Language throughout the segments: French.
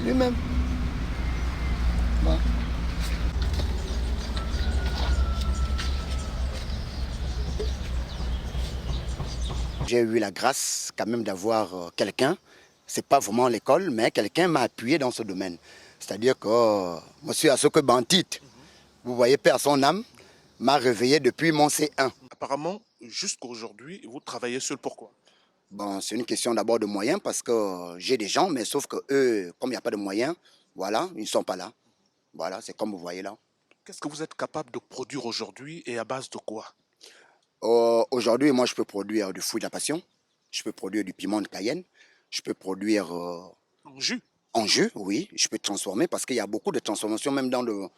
lui-même. Bon. J'ai eu la grâce quand même d'avoir quelqu'un, c'est pas vraiment l'école, mais quelqu'un m'a appuyé dans ce domaine. C'est-à-dire que monsieur Asoke Bantit, vous voyez, père son âme, m'a réveillé depuis mon C1. Apparemment, jusqu'à aujourd'hui, vous travaillez seul. Pourquoi? Bon, c'est une question d'abord de moyens parce que j'ai des gens, mais sauf que eux, comme il n'y a pas de moyens, voilà, ils ne sont pas là. Voilà, c'est comme vous voyez là. Qu'est-ce que vous êtes capable de produire aujourd'hui et à base de quoi? Aujourd'hui, moi, je peux produire du fruit de la passion, je peux produire du piment de Cayenne, je peux produire En jus. en jus, oui, je peux transformer parce qu'il y a beaucoup de transformations même dans le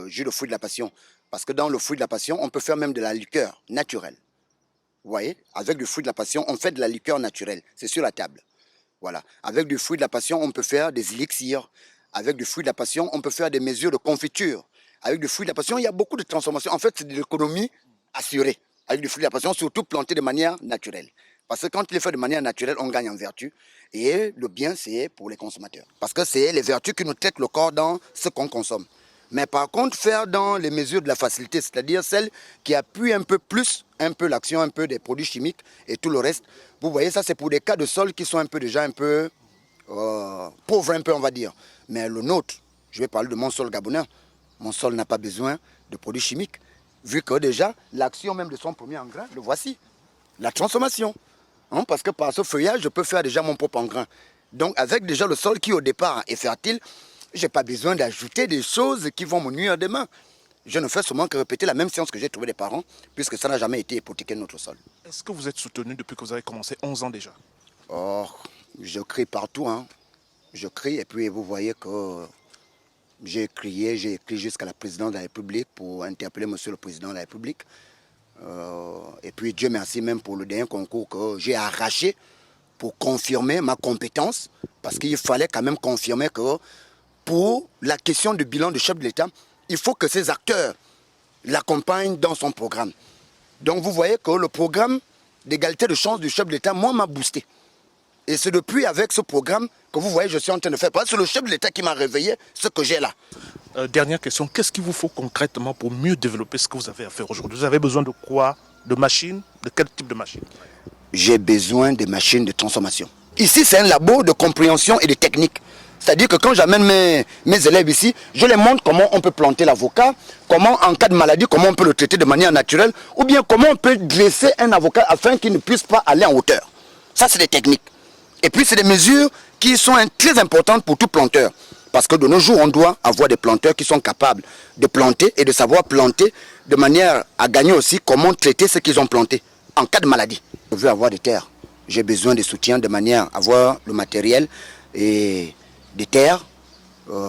jus de fruit de la passion. Parce que dans le fruit de la passion, on peut faire même de la liqueur naturelle. Vous voyez, avec du fruit de la passion, on fait de la liqueur naturelle. C'est sur la table. Voilà. Avec du fruit de la passion, on peut faire des élixirs. Avec du fruit de la passion, on peut faire des mesures de confiture. Avec du fruit de la passion, il y a beaucoup de transformations. En fait, c'est de l'économie assurée. Avec du fruit de la passion, surtout planté de manière naturelle. Parce que quand il est fait de manière naturelle, on gagne en vertu. Et le bien, c'est pour les consommateurs. Parce que c'est les vertus qui nous traitent le corps dans ce qu'on consomme. Mais par contre, faire dans les mesures de la facilité, c'est-à-dire celles qui appuient un peu plus, un peu l'action, un peu des produits chimiques et tout le reste. Vous voyez, ça c'est pour des cas de sol qui sont un peu déjà un peu pauvres, un peu on va dire. Mais le nôtre, je vais parler de mon sol gabonais, mon sol n'a pas besoin de produits chimiques. Vu que déjà, l'action même de son premier engrais, le voici. La transformation. Hein, parce que par ce feuillage, je peux faire déjà mon propre engrais. Donc avec déjà le sol qui au départ est fertile, je n'ai pas besoin d'ajouter des choses qui vont me nuire demain. Je ne fais seulement que répéter la même science que j'ai trouvée des parents, puisque ça n'a jamais été hypothéqué notre sol. Est-ce que vous êtes soutenu depuis que vous avez commencé 11 ans déjà? Oh, je crie partout, hein. Je crie et puis vous voyez que j'ai écrit jusqu'à la présidente de la République pour interpeller monsieur le président de la République. Et puis Dieu merci même pour le dernier concours que j'ai arraché pour confirmer ma compétence, parce qu'il fallait quand même confirmer que pour la question du bilan du chef de l'État, il faut que ces acteurs l'accompagnent dans son programme. Donc vous voyez que le programme d'égalité de chance du chef de l'État, moi, m'a boosté. Et c'est depuis avec ce programme que vous voyez, je suis en train de faire. Parce que c'est le chef de l'État qui m'a réveillé ce que j'ai là. Dernière question, qu'est-ce qu'il vous faut concrètement pour mieux développer ce que vous avez à faire aujourd'hui? Vous avez besoin de quoi? De machines? De quel type de machines? J'ai besoin de machines de transformation. Ici, c'est un labo de compréhension et de technique. C'est-à-dire que quand j'amène mes élèves ici, je les montre comment on peut planter l'avocat, comment en cas de maladie, comment on peut le traiter de manière naturelle, ou bien comment on peut dresser un avocat afin qu'il ne puisse pas aller en hauteur. Ça, c'est des techniques. Et puis, c'est des mesures qui sont très importantes pour tout planteur. Parce que de nos jours, on doit avoir des planteurs qui sont capables de planter et de savoir planter de manière à gagner aussi comment traiter ce qu'ils ont planté en cas de maladie. Je veux avoir des terres. J'ai besoin de soutien de manière à avoir le matériel et des terres.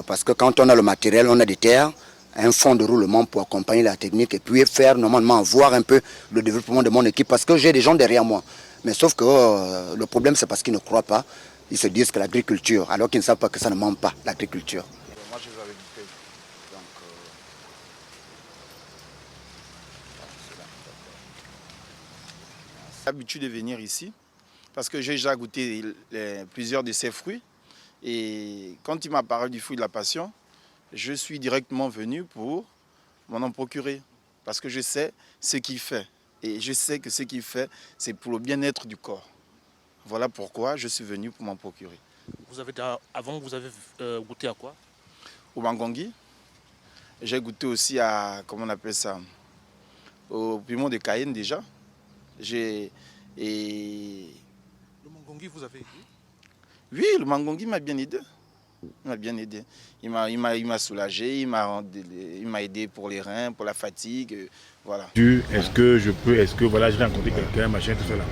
Parce que quand on a le matériel, on a des terres, un fonds de roulement pour accompagner la technique et puis faire normalement voir un peu le développement de mon équipe. Parce que j'ai des gens derrière moi. Mais sauf que le problème, c'est parce qu'ils ne croient pas. Ils se disent que l'agriculture, alors qu'ils ne savent pas que ça ne ment pas, l'agriculture. Moi, je vous avais dit. Donc, j'ai l'habitude de venir ici parce que j'ai déjà goûté plusieurs de ces fruits. Et quand il m'a parlé du fruit de la passion, je suis directement venu pour m'en procurer. Parce que je sais ce qu'il fait. Et je sais que ce qu'il fait, c'est pour le bien-être du corps. Voilà pourquoi je suis venu pour m'en procurer. Avant, vous avez goûté à quoi? Au mangongi, j'ai goûté aussi à, comment on appelle ça, au piment de Cayenne déjà. Le mangongi, vous avez aidé? Oui, le mangongi m'a bien aidé. Il m'a bien aidé. Il m'a soulagé, il m'a aidé pour les reins, pour la fatigue, voilà. Est-ce que voilà, je vais rencontrer quelqu'un, machin, tout ça là.